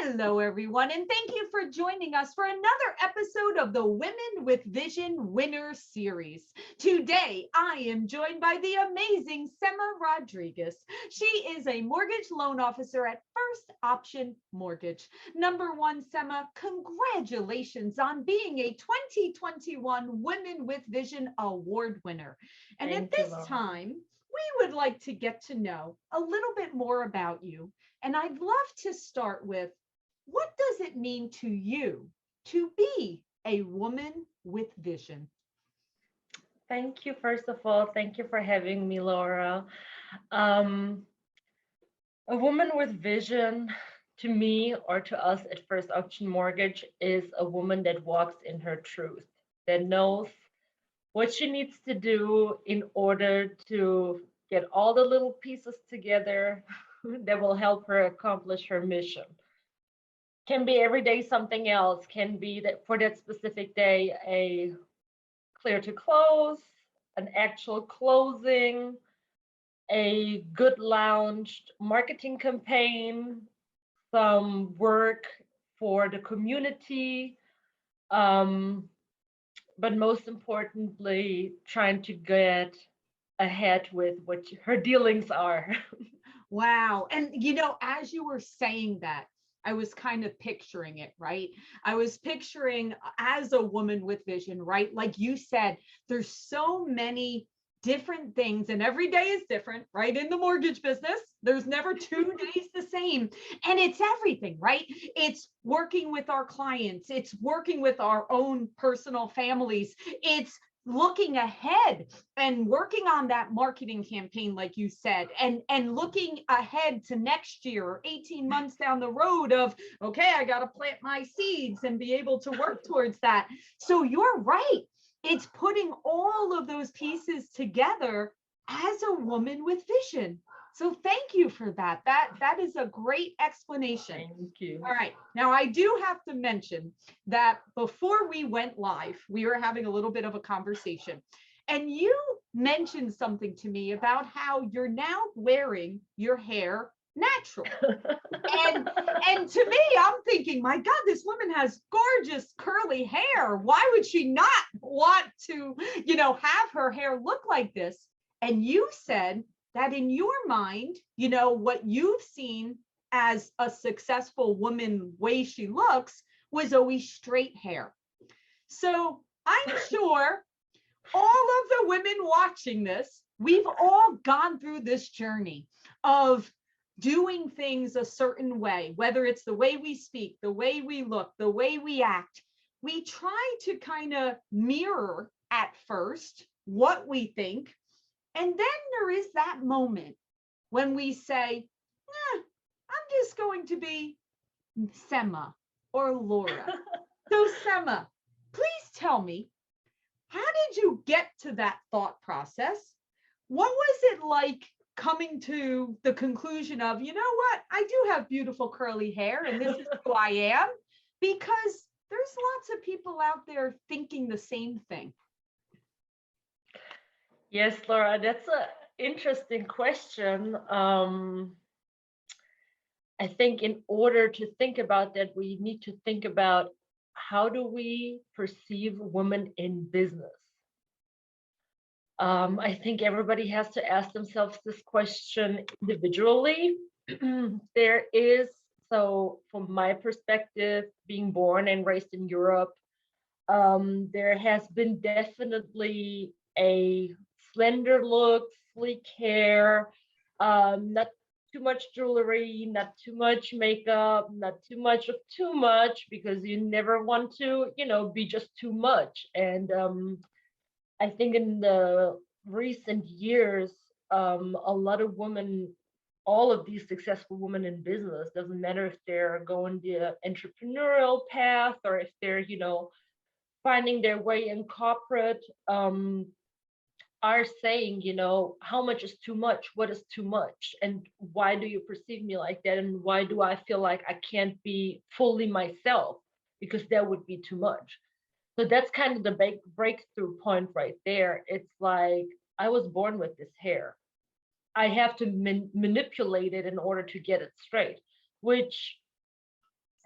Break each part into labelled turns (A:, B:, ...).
A: Hello, everyone, and thank you for joining us for another episode of the Women with Vision Winner Series. Today, I am joined by the amazing Semah Rodriguez. She is a mortgage loan officer at First Option Mortgage. Number one, Semah, congratulations on being a 2021 Women with Vision Award winner. And at this time, we would like to get to know a little bit more about you. And I'd love to start with, what does it mean to you to be a woman with vision?
B: Thank you. First of all, thank you for having me, Laura. A woman with vision, to me or to us at First Option Mortgage, is a woman that walks in her truth, that knows what she needs to do in order to get all the little pieces together that will help her accomplish her mission. Can be every day something else, can be that for that specific day, a clear to close, an actual closing, a good launched marketing campaign, some work for the community, but most importantly, trying to get ahead with what her dealings are.
A: Wow. And, as you were saying that, I was kind of picturing it, right? I was picturing as a woman with vision, right? Like you said, there's so many different things, and every day is different, right? In the mortgage business, there's never 2 days the same. And it's everything, right? It's working with our clients, it's working with our own personal families, it's looking ahead and working on that marketing campaign, like you said, and looking ahead to next year or 18 months down the road of, okay, I got to plant my seeds and be able to work towards that. So you're right, it's putting all of those pieces together as a woman with vision. So thank you for that. That is a great explanation.
B: Thank you.
A: All right. Now, I do have to mention that before we went live, we were having a little bit of a conversation. And you mentioned something to me about how you're now wearing your hair natural. and to me, I'm thinking, my God, this woman has gorgeous curly hair. Why would she not want to, have her hair look like this? And you said that in your mind, what you've seen as a successful woman way she looks was always straight hair. So I'm sure all of the women watching this, we've all gone through this journey of doing things a certain way, whether it's the way we speak, the way we look, the way we act. We try to kind of mirror at first what we think. And then there is that moment when we say, I'm just going to be Semah or Laura. So Semah, please tell me, how did you get to that thought process? What was it like coming to the conclusion of, you know what, I do have beautiful curly hair and this is who I am? Because there's lots of people out there thinking the same thing.
B: Yes, Laura, that's an interesting question. I think in order to think about that, we need to think about, how do we perceive women in business? I think everybody has to ask themselves this question individually. So from my perspective, being born and raised in Europe, there has been definitely a slender look, sleek hair, not too much jewelry, not too much makeup, not too much of too much, because you never want to, be just too much. And I think in the recent years, a lot of women, all of these successful women in business, doesn't matter if they're going the entrepreneurial path or if they're, finding their way in corporate, are saying, how much is too much? What is too much? And why do you perceive me like that? And why do I feel like I can't be fully myself? Because that would be too much. So that's kind of the breakthrough point right there. It's like, I was born with this hair. I have to manipulate it in order to get it straight, which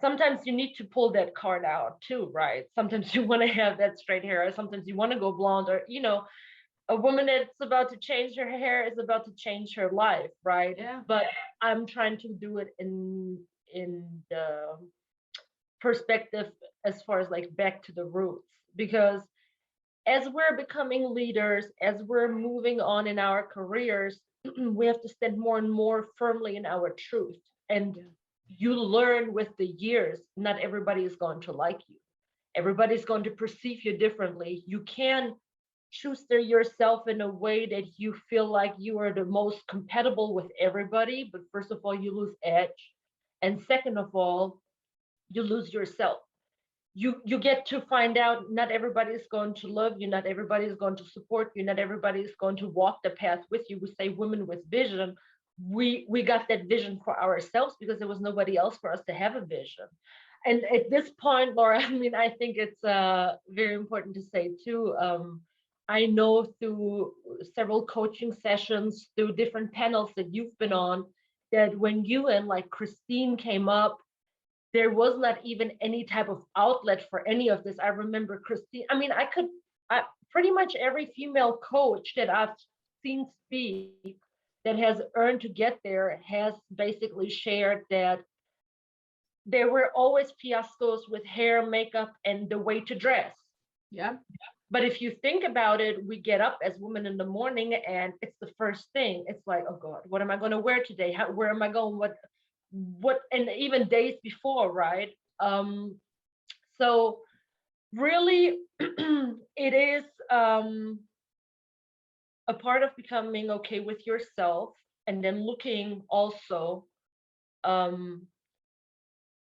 B: sometimes you need to pull that card out too, right? Sometimes you want to have that straight hair, or sometimes you want to go blonde, or a woman that's about to change her hair is about to change her life, right?
A: Yeah.
B: But I'm trying to do it in the perspective as far as like back to the roots, because as we're becoming leaders, as we're moving on in our careers, we have to stand more and more firmly in our truth. And
A: Yeah.
B: you learn with the years, not everybody is going to like you. Everybody's going to perceive you differently. You can choose yourself in a way that you feel like you are the most compatible with everybody. But first of all, you lose edge. And second of all, you lose yourself. You get to find out not everybody is going to love you, not everybody is going to support you, not everybody is going to walk the path with you. We say women with vision. We got that vision for ourselves because there was nobody else for us to have a vision. And at this point, Laura, I mean, I think it's very important to say too. I know through several coaching sessions, through different panels that you've been on, that when you and like Christine came up, there was not even any type of outlet for any of this. I remember Christine, pretty much every female coach that I've seen speak that has earned to get there has basically shared that there were always fiascos with hair, makeup, and the way to dress.
A: Yeah.
B: But if you think about it, we get up as women in the morning and it's the first thing. It's like, oh God, what am I going to wear today? Where am I going? What, and even days before, right? So really, it is a part of becoming okay with yourself, and then looking also um,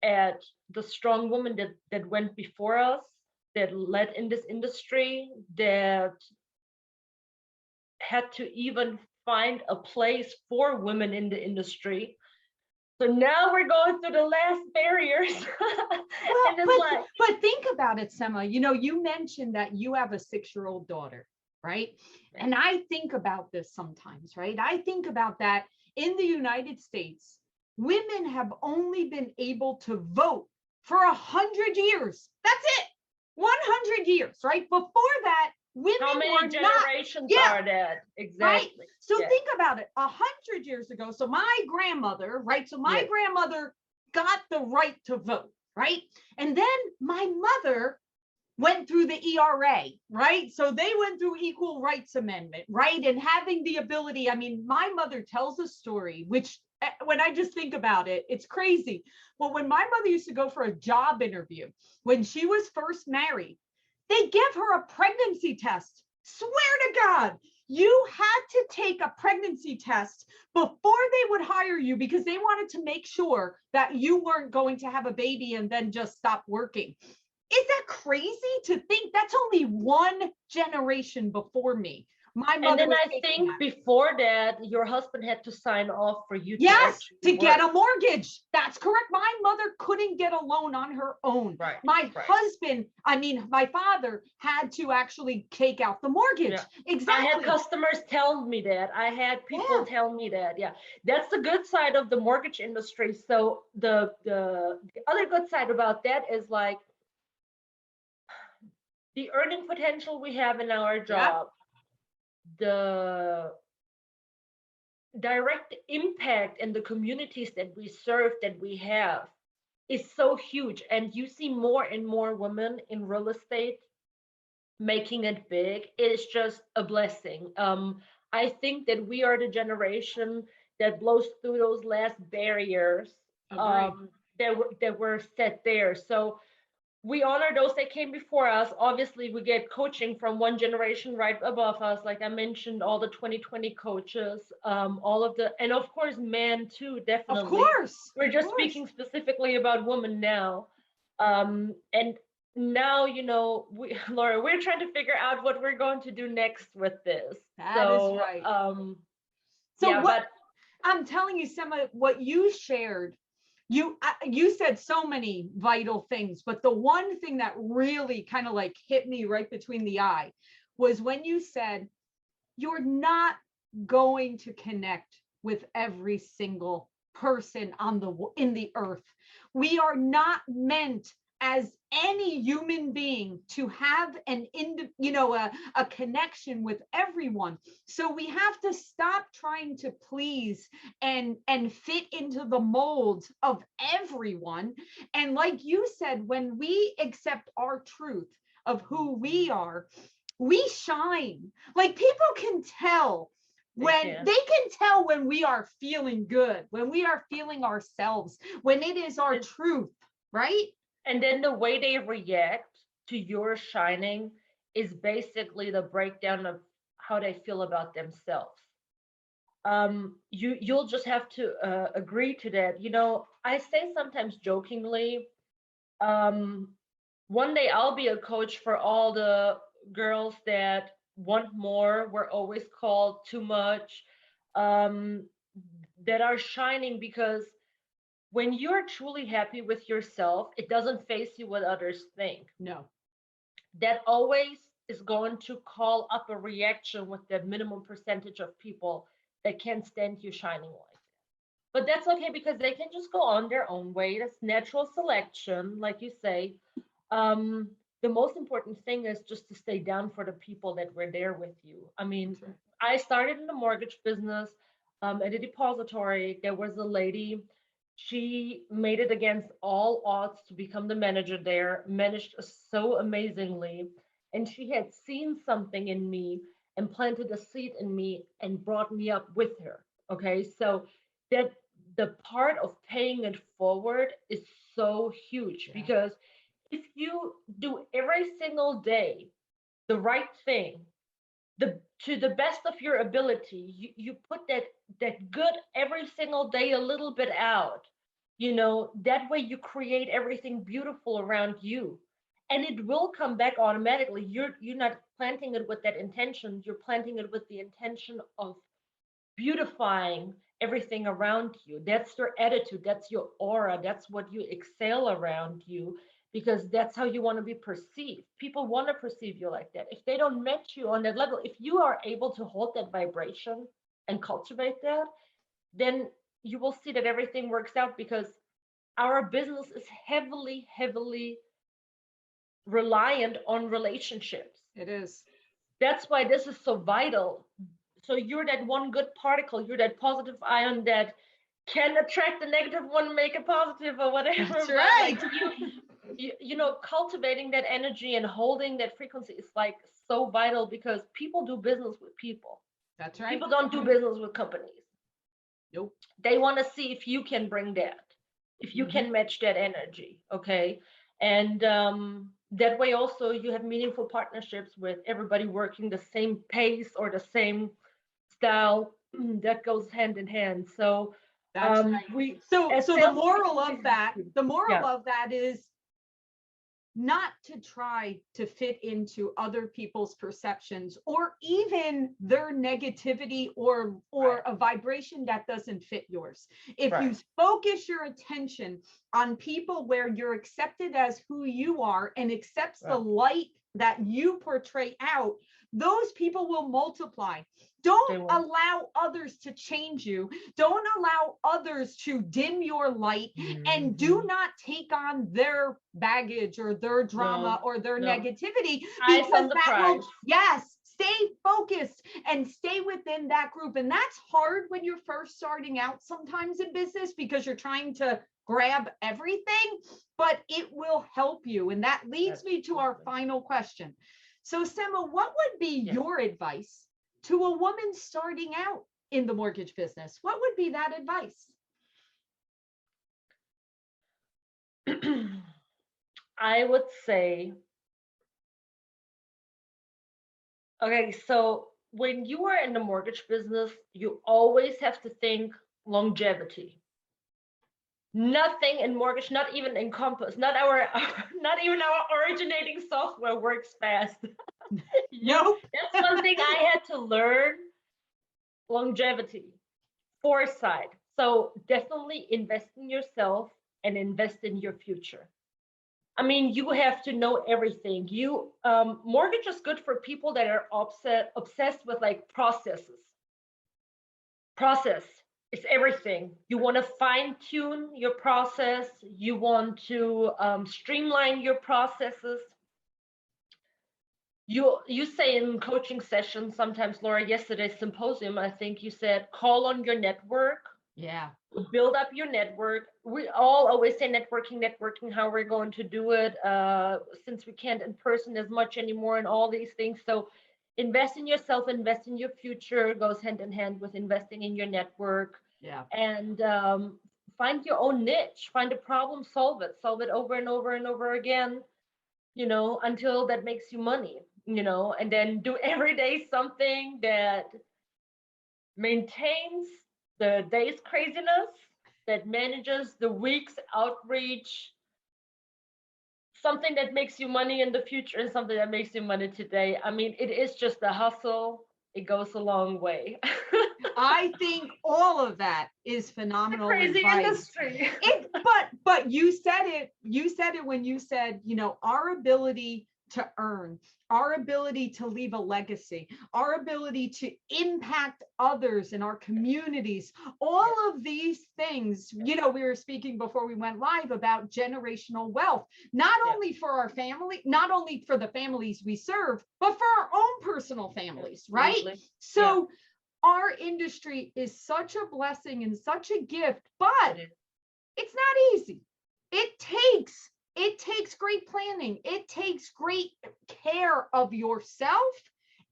B: at the strong women that went before us, that led in this industry, that had to even find a place for women in the industry. So now we're going through the last barriers.
A: Well,
B: And it's like,
A: but think about it, Semah. You mentioned that you have a 6-year-old daughter, right? And I think about this sometimes, right? I think about that in the United States, women have only been able to vote for 100 years. That's it. 100 years, right? Before that, women
B: how many
A: were
B: generations
A: not,
B: are that?
A: right?
B: Exactly.
A: So
B: Yeah.
A: think about it. 100 years ago. So my grandmother, right? So my
B: Yeah.
A: grandmother got the right to vote, right? And then my mother went through the ERA, right? So they went through Equal Rights Amendment, right? And having the ability, I mean, my mother tells a story, which when I just think about it, it's crazy. But when my mother used to go for a job interview, when she was first married, they give her a pregnancy test. Swear to God, you had to take a pregnancy test before they would hire you because they wanted to make sure that you weren't going to have a baby and then just stop working. Is that crazy to think that's only one generation before me? My mother
B: And then
A: was
B: I
A: taking
B: think
A: that.
B: before that, your husband had to sign off for you to
A: Yes,
B: actually
A: to get
B: work.
A: a mortgage. That's correct. My mother couldn't get a loan on her own.
B: Right.
A: My
B: right.
A: husband, I mean, my father had to actually take out the mortgage.
B: Yeah.
A: Exactly.
B: I had customers tell me that. I had people
A: Yeah.
B: tell me that. Yeah, that's the good side of the mortgage industry. So the other good side about that is like the earning potential we have in our job, the direct impact in the communities that we serve, that we have, is so huge. And you see more and more women in real estate making it big. It is just a blessing. I think that we are the generation that blows through those last barriers that were set there. So we honor those that came before us. Obviously, we get coaching from one generation right above us. Like I mentioned, all the 2020 coaches, all of the, and of course, men too, definitely.
A: Of course.
B: We're just speaking specifically about women now. And now, Laura, we're trying to figure out what we're going to do next with this.
A: That is right. So
B: yeah,
A: what I'm telling you, Semah, what you shared, you said so many vital things, but the one thing that really kind of like hit me right between the eye was when you said you're not going to connect with every single person on in the earth. We are not meant as any human being to have a connection with everyone. So we have to stop trying to please and fit into the mold of everyone. And like you said, when we accept our truth of who we are, we shine. Like people can tell when we are feeling good, when we are feeling ourselves, when it is our truth, right?
B: And then the way they react to your shining is basically the breakdown of how they feel about themselves. You'll just have to agree to that. I say sometimes jokingly, um, one day I'll be a coach for all the girls that want more, were always called too much, um, that are shining, because when you're truly happy with yourself, it doesn't face you what others think.
A: No.
B: That always is going to call up a reaction with the minimum percentage of people that can't stand you shining like that. But that's okay, because they can just go on their own way. That's natural selection, like you say. Um, the most important thing is just to stay down for the people that were there with you. I mean,
A: Right.
B: I started in the mortgage business at a depository. There was a lady, she made it against all odds to become the manager there, managed so amazingly. And she had seen something in me and planted a seed in me and brought me up with her. Okay. So that the part of paying it forward is so huge,
A: Yeah.
B: because if you do every single day the right thing, to the best of your ability, you put that good every single day a little bit out, that way you create everything beautiful around you, and it will come back automatically. You're not planting it with that intention, you're planting it with the intention of beautifying everything around you. That's your attitude, that's your aura, that's what you exhale around you, because that's how you want to be perceived. People want to perceive you like that. If they don't match you on that level, if you are able to hold that vibration and cultivate that, then you will see that everything works out, because our business is heavily, heavily reliant on relationships.
A: It is.
B: That's why this is so vital. So you're that one good particle, you're that positive ion that can attract the negative one, make it positive or whatever.
A: That's
B: But
A: right.
B: like cultivating that energy and holding that frequency is like so vital, because people do business with people.
A: That's right.
B: People don't do business with companies.
A: Nope.
B: They want to see if you can bring that, if you can match that energy. Okay. And that way also you have meaningful partnerships with everybody working the same pace or the same style. That goes hand in hand. So
A: That's right.
B: we
A: So
B: as
A: the moral
B: salespeople,
A: of that,
B: yeah,
A: is not to try to fit into other people's perceptions or even their negativity or
B: right,
A: a vibration that doesn't fit yours. If you
B: right,
A: focus your attention on people where you're accepted as who you are and accepts the
B: right.
A: light that you portray out, those people will multiply.
B: They
A: Don't
B: will.
A: allow others to change you. Don't allow others to dim your light, and do
B: Mhm.
A: not take on their baggage or their drama
B: No,
A: or their
B: no.
A: negativity,
B: Eyes
A: because
B: on the
A: that will,
B: prize.
A: yes, stay focused and stay within that group. And that's hard when you're first starting out sometimes in business, because you're trying to grab everything, but it will help you. And that leads me to our
B: Absolutely.
A: final question. So Semah, what would be
B: Yes.
A: your advice to a woman starting out in the mortgage business? What would be that advice?
B: I would say, okay, so when you are in the mortgage business, you always have to think longevity. Nothing in mortgage, not even Encompass, not our, not even our originating software works fast.
A: Nope.
B: That's one thing I had to learn: longevity, foresight. So definitely invest in yourself and invest in your future. I mean, you have to know everything. Mortgage is good for people that are obsessed with like processes. Process. it's everything. You want to fine tune your process. You want to streamline your processes. You say in coaching sessions sometimes, Laura, yesterday's symposium, I think you said, call on your network.
A: Yeah.
B: Build up your network. We all always say networking, how we're going to do it, since we can't in person as much anymore and all these things. So invest in yourself, invest in your future, goes hand in hand with investing in your network.
A: Yeah.
B: And find your own niche, find a problem, solve it over and over and over again, until that makes you money, and then do every day something that maintains the day's craziness, that manages the week's outreach, something that makes you money in the future and something that makes you money today. I mean, it is just a hustle. It goes a long way.
A: I think all of that is phenomenal
B: Crazy
A: advice.
B: industry.
A: But you said it when you said, our ability to earn, our ability to leave a legacy, our ability to impact others in our communities, all of these things, we were speaking before we went live about generational wealth, not only for our family, not only for the families we serve, but for our own personal families, right?
B: Absolutely.
A: So our industry is such a blessing and such a gift, but it's not easy. It takes great planning. It takes great care of yourself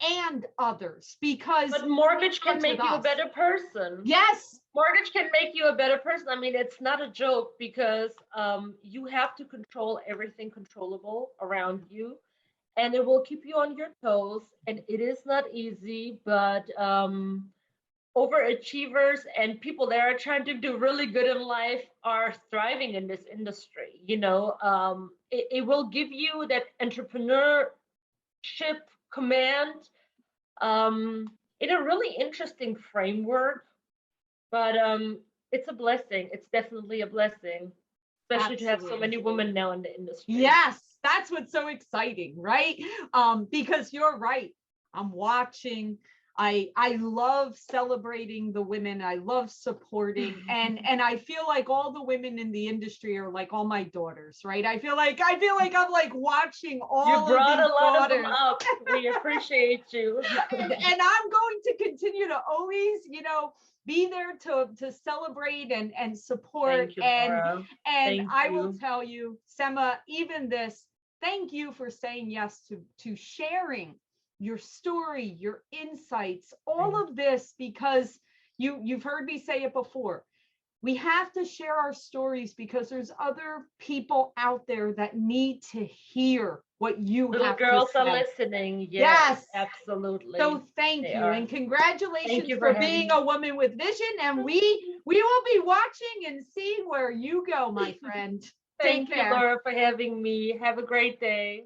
A: and others, because
B: but mortgage can make you a better person.
A: Yes.
B: Mortgage can make you a better person. I mean, it's not a joke, because you have to control everything controllable around you, and it will keep you on your toes. And it is not easy, but overachievers and people that are trying to do really good in life are thriving in this industry. It will give you that entrepreneurship command in a really interesting framework, but it's a blessing. It's definitely a blessing, especially to have so many women now in the industry.
A: Yes, that's what's so exciting, right? Because you're right. I'm watching. I love celebrating the women. I love supporting, and I feel like all the women in the industry are like all my daughters, right? I feel like I'm like watching all. You
B: brought
A: of
B: a lot of them up. We appreciate you.
A: and I'm going to continue to always, be there to celebrate and support.
B: Thank you, Laura.
A: And I will tell you, Semah, even this, thank you for saying yes to sharing your story, your insights, all of this, because you've heard me say it before. We have to share our stories because there's other people out there that need to hear what you
B: little
A: have
B: girls
A: to say.
B: Are listening. Yes, absolutely.
A: So thank you and congratulations for being a woman with vision. And we will be watching and seeing where you go, my friend.
B: Thank you, Laura, for having me. Have a great day.